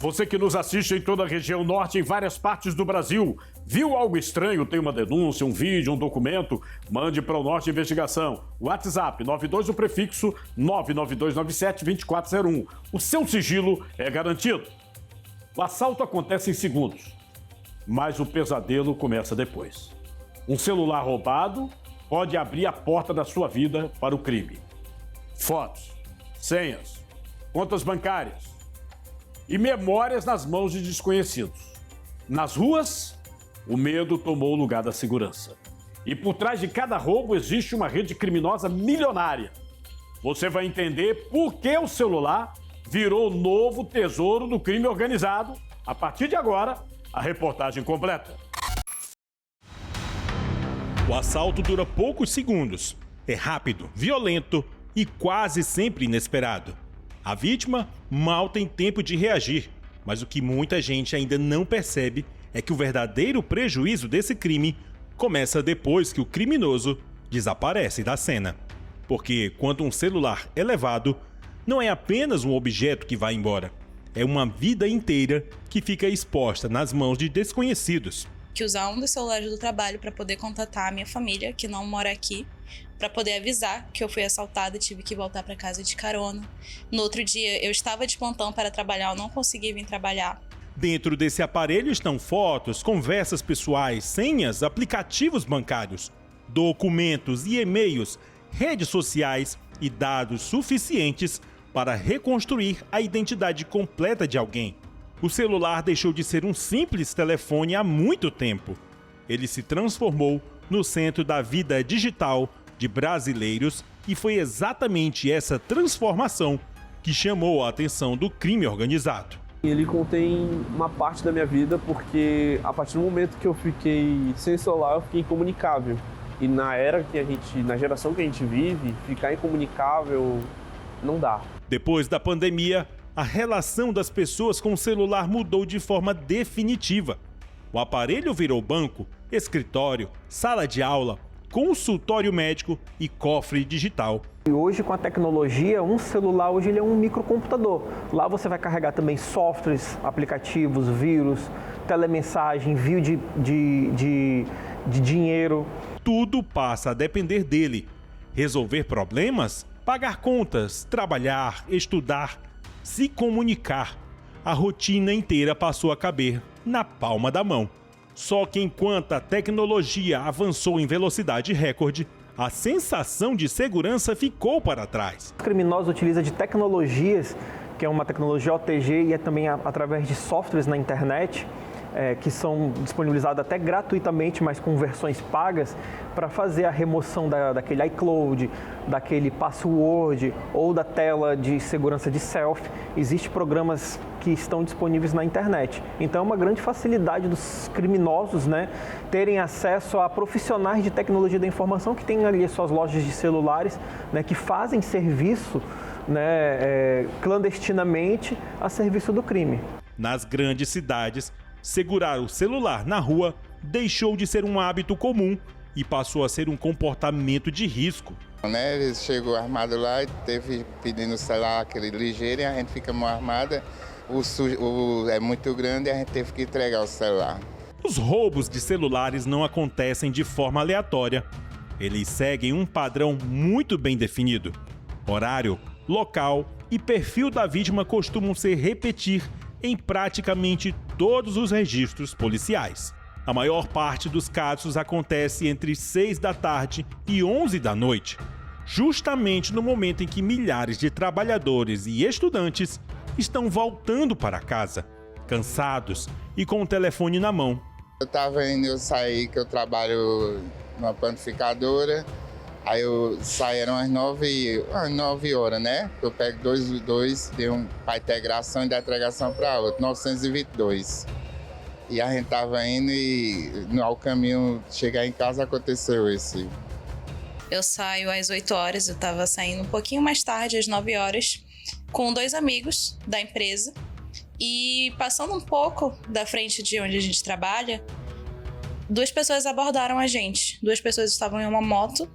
Você que nos assiste em toda a região norte e em várias partes do Brasil, viu algo estranho, tem uma denúncia, um vídeo, um documento? Mande para o Norte Investigação. WhatsApp 92 o prefixo 99297-2401. O seu sigilo é garantido. O assalto acontece em segundos, mas o pesadelo começa depois. Um celular roubado pode abrir a porta da sua vida para o crime. Fotos, senhas, contas bancárias e memórias nas mãos de desconhecidos. Nas ruas, o medo tomou o lugar da segurança. E por trás de cada roubo existe uma rede criminosa milionária. Você vai entender por que o celular virou o novo tesouro do crime organizado. A partir de agora, a reportagem completa. O assalto dura poucos segundos. É rápido, violento e quase sempre inesperado. A vítima mal tem tempo de reagir, mas o que muita gente ainda não percebe é que o verdadeiro prejuízo desse crime começa depois que o criminoso desaparece da cena. Porque quando um celular é levado, não é apenas um objeto que vai embora, é uma vida inteira que fica exposta nas mãos de desconhecidos. Que usar um dos celulares do trabalho para poder contatar a minha família, que não mora aqui, para poder avisar que eu fui assaltada e tive que voltar para casa de carona. No outro dia, eu estava de plantão para trabalhar, eu não consegui vir trabalhar. Dentro desse aparelho estão fotos, conversas pessoais, senhas, aplicativos bancários, documentos e e-mails, redes sociais e dados suficientes para reconstruir a identidade completa de alguém. O celular deixou de ser um simples telefone há muito tempo. Ele se transformou no centro da vida digital de brasileiros e foi exatamente essa transformação que chamou a atenção do crime organizado. Ele contém uma parte da minha vida porque a partir do momento que eu fiquei sem celular, eu fiquei incomunicável. E na geração que a gente vive, ficar incomunicável não dá. Depois da pandemia, a relação das pessoas com o celular mudou de forma definitiva. O aparelho virou banco, escritório, sala de aula, consultório médico e cofre digital. E hoje, com a tecnologia, um celular hoje ele é um microcomputador. Lá você vai carregar também softwares, aplicativos, vírus, telemensagem, envio de dinheiro. Tudo passa a depender dele. Resolver problemas, pagar contas, trabalhar, estudar, se comunicar. A rotina inteira passou a caber na palma da mão. Só que enquanto a tecnologia avançou em velocidade recorde, a sensação de segurança ficou para trás. Os criminosos utilizam de tecnologias, que é uma tecnologia OTG e é também através de softwares na internet, que são disponibilizados até gratuitamente, mas com versões pagas, para fazer a remoção daquele iCloud, daquele password ou da tela de segurança de selfie. Existem programas que estão disponíveis na internet. Então é uma grande facilidade dos criminosos, terem acesso a profissionais de tecnologia da informação que têm ali as suas lojas de celulares, que fazem serviço clandestinamente a serviço do crime. Nas grandes cidades, segurar o celular na rua deixou de ser um hábito comum e passou a ser um comportamento de risco. Ele chegou armado lá e teve pedindo o celular, aquele ligeiro, e a gente fica mal armada. É muito grande e a gente teve que entregar o celular. Os roubos de celulares não acontecem de forma aleatória. Eles seguem um padrão muito bem definido. Horário, local e perfil da vítima costumam se repetir em praticamente todos os registros policiais. A maior parte dos casos acontece entre 6 da tarde e 11 da noite, justamente no momento em que milhares de trabalhadores e estudantes estão voltando para casa, cansados e com o telefone na mão. Eu saí, que eu trabalho numa panificadora, aí eu saí, eram às 9 horas, Eu pego dois de um para integração e da integração para outro, 922. E a gente tava indo e ao caminho chegar em casa aconteceu esse. Eu saio às 8 horas, eu estava saindo um pouquinho mais tarde, às 9 horas, com 2 amigos da empresa. E passando um pouco da frente de onde a gente trabalha, 2 pessoas abordaram a gente. 2 pessoas estavam em uma moto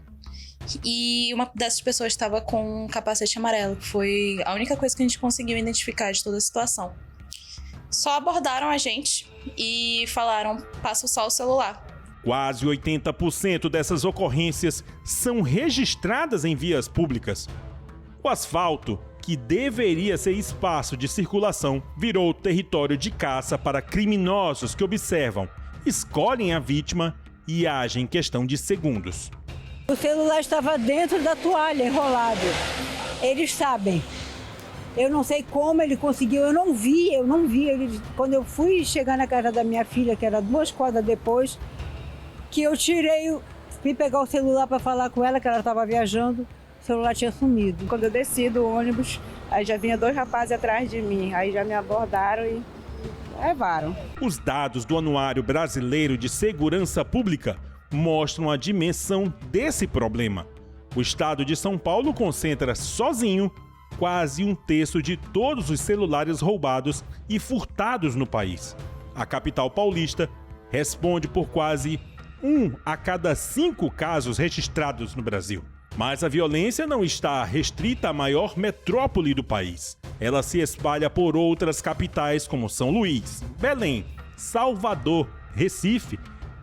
e uma dessas pessoas estava com um capacete amarelo, que foi a única coisa que a gente conseguiu identificar de toda a situação. só abordaram a gente e falaram: passa só o celular. Quase 80% dessas ocorrências são registradas em vias públicas. O asfalto, que deveria ser espaço de circulação, virou território de caça para criminosos que observam, escolhem a vítima e agem em questão de segundos. O celular estava dentro da toalha, enrolado. Eles sabem. Eu não sei como ele conseguiu, eu não vi. Quando eu fui chegar na casa da minha filha, que era 2 quadras depois, que eu fui pegar o celular para falar com ela, que ela estava viajando, o celular tinha sumido. Quando eu desci do ônibus, aí já vinha 2 rapazes atrás de mim, aí já me abordaram e levaram. Os dados do Anuário Brasileiro de Segurança Pública mostram a dimensão desse problema. O estado de São Paulo concentra sozinho quase 1/3 de todos os celulares roubados e furtados no país. A capital paulista responde por quase 1 a cada 5 casos registrados no Brasil. Mas a violência não está restrita à maior metrópole do país. Ela se espalha por outras capitais como São Luís, Belém, Salvador, Recife,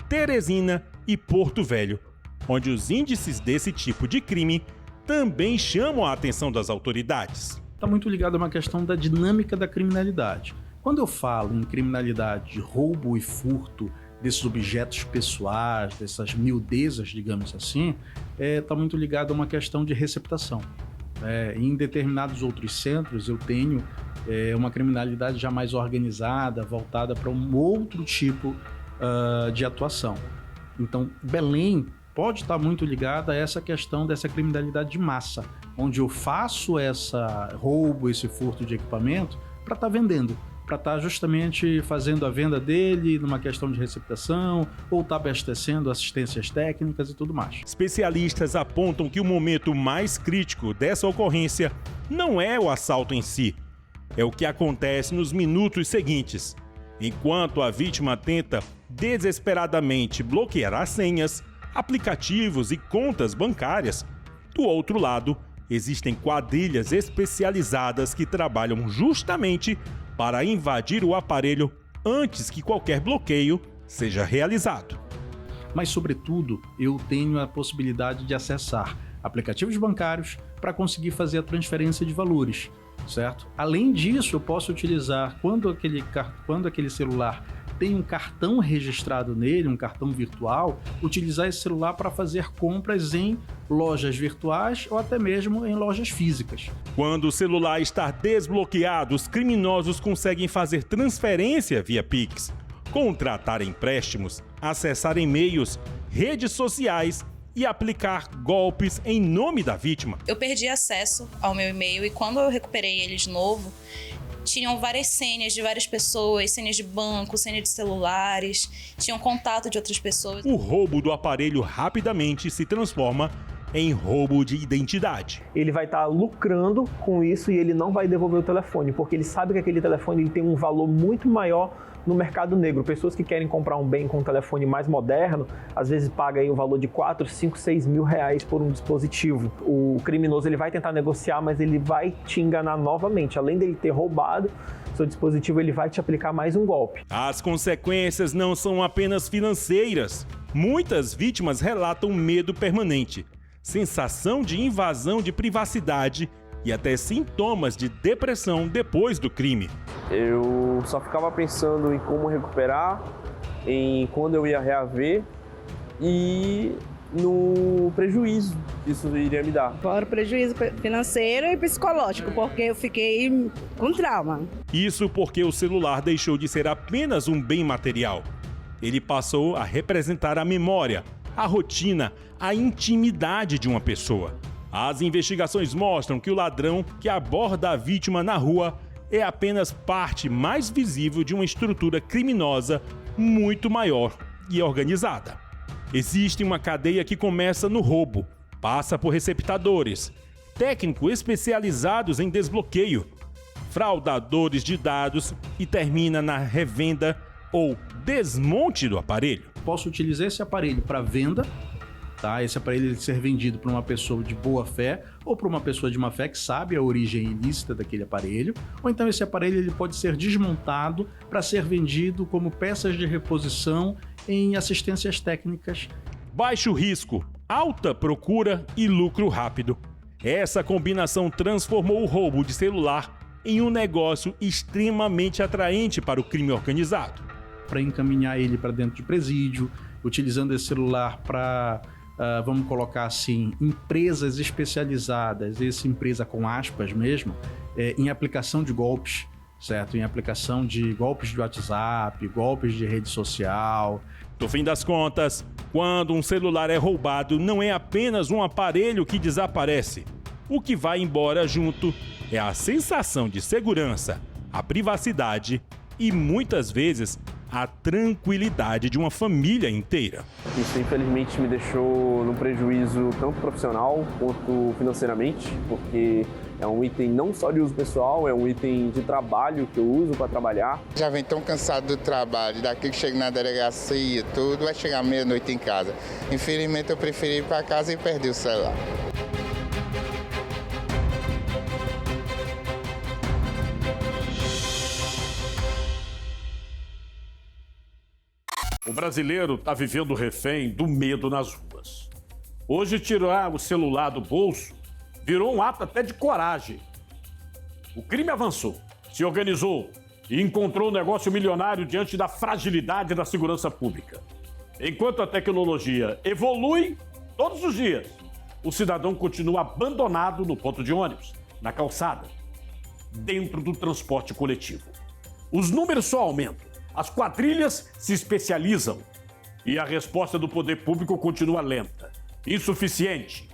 Teresina e Porto Velho, onde os índices desse tipo de crime também chamam a atenção das autoridades. Está muito ligado a uma questão da dinâmica da criminalidade. Quando eu falo em criminalidade de roubo e furto desses objetos pessoais, dessas miudezas, digamos assim, está muito ligado a uma questão de receptação. Em determinados outros centros eu tenho uma criminalidade já mais organizada, voltada para um outro tipo de atuação. Então, Belém pode estar muito ligada a essa questão dessa criminalidade de massa, onde eu faço esse roubo, esse furto de equipamento para estar vendendo, para estar justamente fazendo a venda dele numa questão de receptação ou estar abastecendo assistências técnicas e tudo mais. Especialistas apontam que o momento mais crítico dessa ocorrência não é o assalto em si, é o que acontece nos minutos seguintes. Enquanto a vítima tenta desesperadamente bloquear as senhas, aplicativos e contas bancárias, do outro lado, existem quadrilhas especializadas que trabalham justamente para invadir o aparelho antes que qualquer bloqueio seja realizado. Mas, sobretudo, eu tenho a possibilidade de acessar aplicativos bancários para conseguir fazer a transferência de valores, certo? Além disso, eu posso utilizar, quando aquele celular tem um cartão registrado nele, um cartão virtual, utilizar esse celular para fazer compras em lojas virtuais ou até mesmo em lojas físicas. Quando o celular está desbloqueado, os criminosos conseguem fazer transferência via Pix, contratar empréstimos, acessar e-mails, redes sociais e aplicar golpes em nome da vítima. Eu perdi acesso ao meu e-mail e quando eu recuperei ele de novo, tinham várias senhas de várias pessoas, senhas de banco, senha de celulares, tinham contato de outras pessoas. O roubo do aparelho rapidamente se transforma em roubo de identidade. Ele vai estar lucrando com isso e ele não vai devolver o telefone, porque ele sabe que aquele telefone ele tem um valor muito maior no mercado negro. Pessoas que querem comprar um bem com um telefone mais moderno, às vezes paga aí o valor de 4, 5, 6 mil reais por um dispositivo. O criminoso ele vai tentar negociar, mas ele vai te enganar novamente. Além dele ter roubado seu dispositivo, ele vai te aplicar mais um golpe. As consequências não são apenas financeiras. Muitas vítimas relatam medo permanente, sensação de invasão de privacidade e até sintomas de depressão depois do crime. Eu só ficava pensando em como recuperar, em quando eu ia reaver e no prejuízo que isso iria me dar. Fora o prejuízo financeiro e psicológico, porque eu fiquei com trauma. Isso porque o celular deixou de ser apenas um bem material. Ele passou a representar a memória, a rotina, a intimidade de uma pessoa. As investigações mostram que o ladrão que aborda a vítima na rua é apenas parte mais visível de uma estrutura criminosa muito maior e organizada. Existe uma cadeia que começa no roubo, passa por receptadores, técnicos especializados em desbloqueio, fraudadores de dados e termina na revenda ou desmonte do aparelho. Posso utilizar esse aparelho para venda Tá? Esse aparelho ele ser vendido para uma pessoa de boa fé ou para uma pessoa de má fé que sabe a origem ilícita daquele aparelho, ou então esse aparelho ele pode ser desmontado para ser vendido como peças de reposição em assistências técnicas. Baixo risco, alta procura e lucro rápido. Essa combinação transformou o roubo de celular em um negócio extremamente atraente para o crime organizado. Para encaminhar ele para dentro de presídio, utilizando esse celular para, vamos colocar assim, empresas especializadas, essa empresa com aspas mesmo, em aplicação de golpes, certo? Em aplicação de golpes de WhatsApp, golpes de rede social. No fim das contas, quando um celular é roubado, não é apenas um aparelho que desaparece. O que vai embora junto é a sensação de segurança, a privacidade e, muitas vezes, a tranquilidade de uma família inteira. Isso, infelizmente, me deixou num prejuízo tanto profissional quanto financeiramente, porque é um item não só de uso pessoal, é um item de trabalho que eu uso para trabalhar. Já vem tão cansado do trabalho, daqui que chego na delegacia, tudo, vai chegar meia-noite em casa. Infelizmente, eu preferi ir para casa e perdi o celular. O brasileiro está vivendo refém do medo nas ruas. Hoje, tirar o celular do bolso virou um ato até de coragem. O crime avançou, se organizou e encontrou um negócio milionário diante da fragilidade da segurança pública. Enquanto a tecnologia evolui todos os dias, o cidadão continua abandonado no ponto de ônibus, na calçada, dentro do transporte coletivo. Os números só aumentam. As quadrilhas se especializam e a resposta do poder público continua lenta, insuficiente.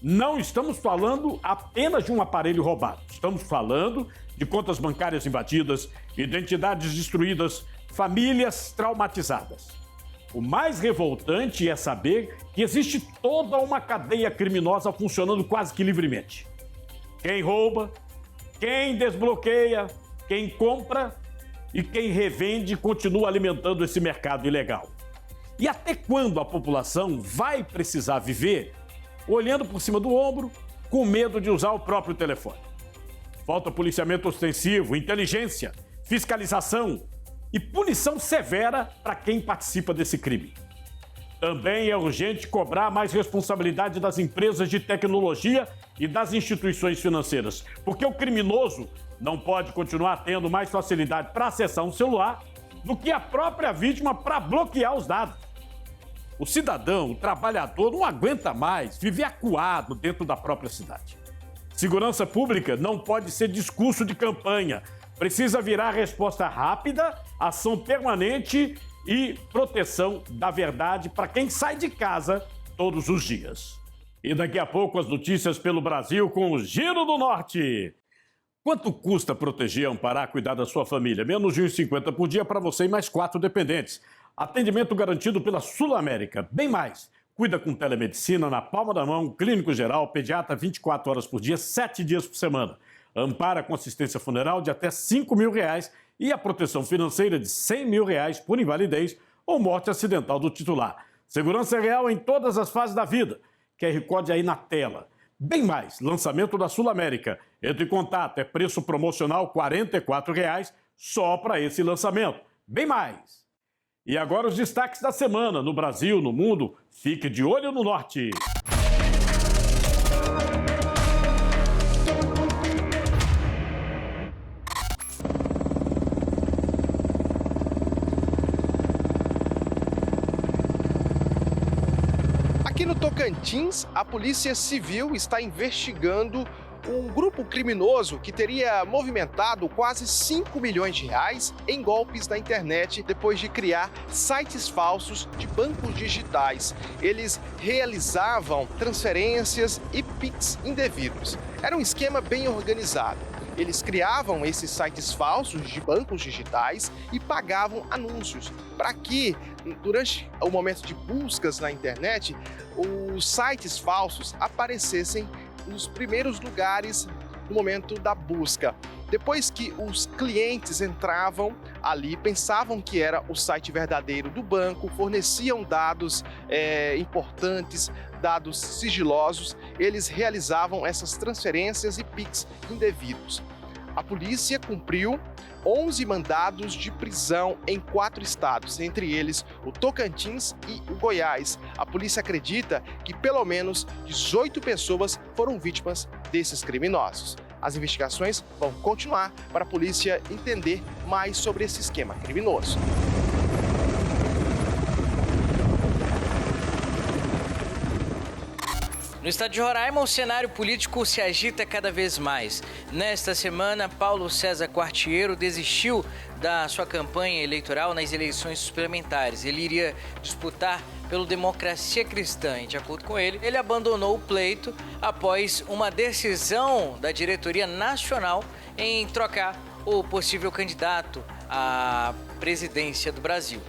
Não estamos falando apenas de um aparelho roubado, estamos falando de contas bancárias invadidas, identidades destruídas, famílias traumatizadas. O mais revoltante é saber que existe toda uma cadeia criminosa funcionando quase que livremente. Quem rouba, quem desbloqueia, quem compra e quem revende continua alimentando esse mercado ilegal. E até quando a população vai precisar viver olhando por cima do ombro, com medo de usar o próprio telefone? Falta policiamento ostensivo, inteligência, fiscalização e punição severa para quem participa desse crime. Também é urgente cobrar mais responsabilidade das empresas de tecnologia e das instituições financeiras, porque o criminoso não pode continuar tendo mais facilidade para acessar um celular do que a própria vítima para bloquear os dados. O cidadão, o trabalhador, não aguenta mais viver acuado dentro da própria cidade. Segurança pública não pode ser discurso de campanha. Precisa virar resposta rápida, ação permanente e proteção da verdade para quem sai de casa todos os dias. E daqui a pouco as notícias pelo Brasil com o Giro do Norte. Quanto custa proteger, amparar, cuidar da sua família? Menos de R$ 1,50 por dia para você e mais 4 dependentes. Atendimento garantido pela Sul América. Bem mais. Cuida com telemedicina na palma da mão, clínico geral, pediatra 24 horas por dia, 7 dias por semana. Ampara com assistência funeral de até R$ 5.000 e a proteção financeira de R$ 100.000 por invalidez ou morte acidental do titular. Segurança real em todas as fases da vida. QR Code aí na tela. Bem mais, lançamento da Sul América. Entre em contato, é preço promocional R$ 44,00 só para esse lançamento. Bem mais. E agora os destaques da semana no Brasil, no mundo. Fique de olho no Norte. Aqui no Tocantins, a Polícia Civil está investigando um grupo criminoso que teria movimentado quase 5 milhões de reais em golpes na internet depois de criar sites falsos de bancos digitais. Eles realizavam transferências e PIX indevidos. Era um esquema bem organizado. Eles criavam esses sites falsos de bancos digitais e pagavam anúncios para que, durante o momento de buscas na internet, os sites falsos aparecessem nos primeiros lugares no momento da busca. Depois que os clientes entravam, ali pensavam que era o site verdadeiro do banco, forneciam dados importantes, dados sigilosos, eles realizavam essas transferências e PIX indevidos. A polícia cumpriu 11 mandados de prisão em 4 estados, entre eles o Tocantins e o Goiás. A polícia acredita que pelo menos 18 pessoas foram vítimas desses criminosos. As investigações vão continuar para a polícia entender mais sobre esse esquema criminoso. No estado de Roraima, o cenário político se agita cada vez mais. Nesta semana, Paulo César Quartiero desistiu da sua campanha eleitoral nas eleições suplementares. Ele iria disputar pelo Democracia Cristã. E, de acordo com ele, ele abandonou o pleito após uma decisão da diretoria nacional em trocar o possível candidato à presidência do Brasil.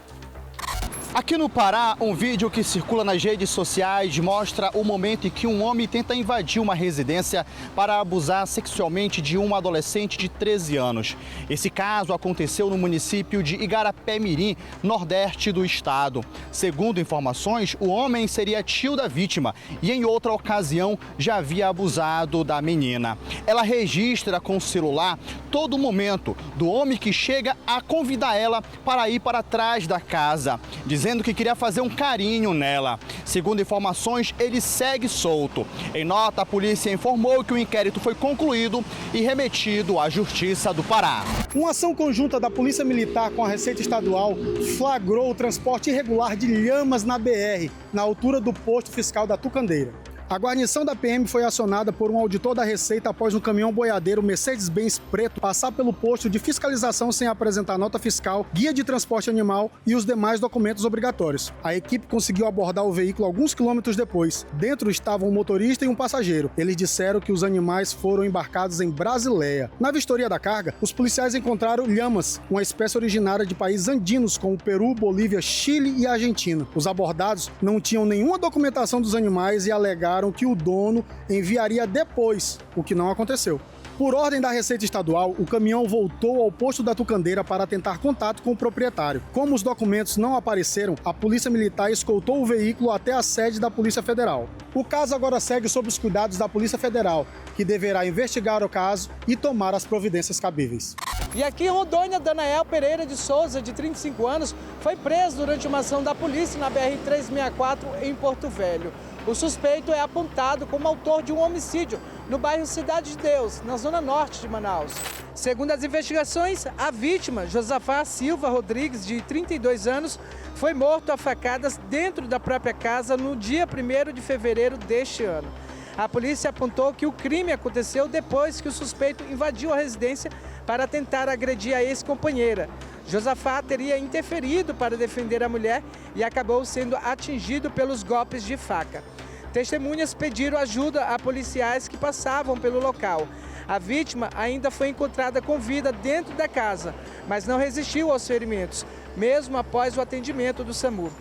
Aqui no Pará, um vídeo que circula nas redes sociais mostra o momento em que um homem tenta invadir uma residência para abusar sexualmente de uma adolescente de 13 anos. Esse caso aconteceu no município de Igarapé-Mirim, nordeste do estado. Segundo informações, o homem seria tio da vítima e em outra ocasião já havia abusado da menina. Ela registra com o celular todo o momento do homem que chega a convidar ela para ir para trás da casa, dizendo que queria fazer um carinho nela. Segundo informações, ele segue solto. Em nota, a polícia informou que o inquérito foi concluído e remetido à Justiça do Pará. Uma ação conjunta da Polícia Militar com a Receita Estadual flagrou o transporte irregular de lhamas na BR, na altura do posto fiscal da Tucandeira. A guarnição da PM foi acionada por um auditor da Receita após um caminhão boiadeiro Mercedes-Benz preto passar pelo posto de fiscalização sem apresentar nota fiscal, guia de transporte animal e os demais documentos obrigatórios. A equipe conseguiu abordar o veículo alguns quilômetros depois. Dentro estavam um motorista e um passageiro. Eles disseram que os animais foram embarcados em Brasileia. Na vistoria da carga, os policiais encontraram lhamas, uma espécie originária de países andinos como Peru, Bolívia, Chile e Argentina. Os abordados não tinham nenhuma documentação dos animais e alegaram que o dono enviaria depois, o que não aconteceu. Por ordem da Receita Estadual, o caminhão voltou ao posto da Tucandeira para tentar contato com o proprietário. Como os documentos não apareceram, a Polícia Militar escoltou o veículo até a sede da Polícia Federal. O caso agora segue sob os cuidados da Polícia Federal, que deverá investigar o caso e tomar as providências cabíveis. E aqui em Rondônia, Danael Pereira de Souza, de 35 anos, foi preso durante uma ação da polícia na BR-364 em Porto Velho. O suspeito é apontado como autor de um homicídio no bairro Cidade de Deus, na zona norte de Manaus. Segundo as investigações, a vítima, Josafá Silva Rodrigues, de 32 anos, foi morto a facadas dentro da própria casa no dia 1º de fevereiro deste ano. A polícia apontou que o crime aconteceu depois que o suspeito invadiu a residência para tentar agredir a ex-companheira. Josafá teria interferido para defender a mulher e acabou sendo atingido pelos golpes de faca. Testemunhas pediram ajuda a policiais que passavam pelo local. A vítima ainda foi encontrada com vida dentro da casa, mas não resistiu aos ferimentos, mesmo após o atendimento do SAMU.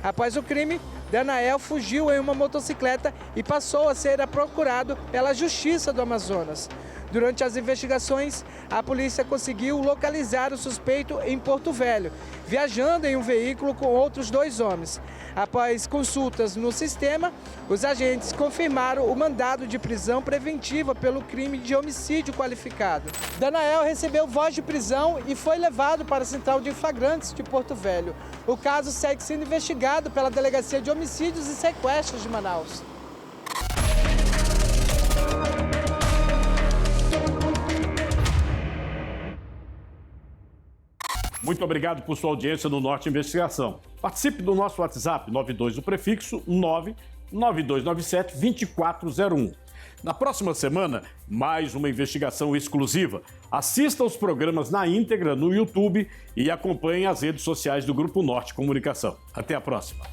Após o crime, Danael fugiu em uma motocicleta e passou a ser procurado pela Justiça do Amazonas. Durante as investigações, a polícia conseguiu localizar o suspeito em Porto Velho, viajando em um veículo com outros 2 homens. Após consultas no sistema, os agentes confirmaram o mandado de prisão preventiva pelo crime de homicídio qualificado. Danael recebeu voz de prisão e foi levado para a Central de Flagrantes de Porto Velho. O caso segue sendo investigado pela Delegacia de Homicídios e Sequestros de Manaus. Muito obrigado por sua audiência no Norte Investigação. Participe do nosso WhatsApp 92 do prefixo 99297-2401. Na próxima semana, mais uma investigação exclusiva. Assista aos programas na íntegra no YouTube e acompanhe as redes sociais do Grupo Norte Comunicação. Até a próxima.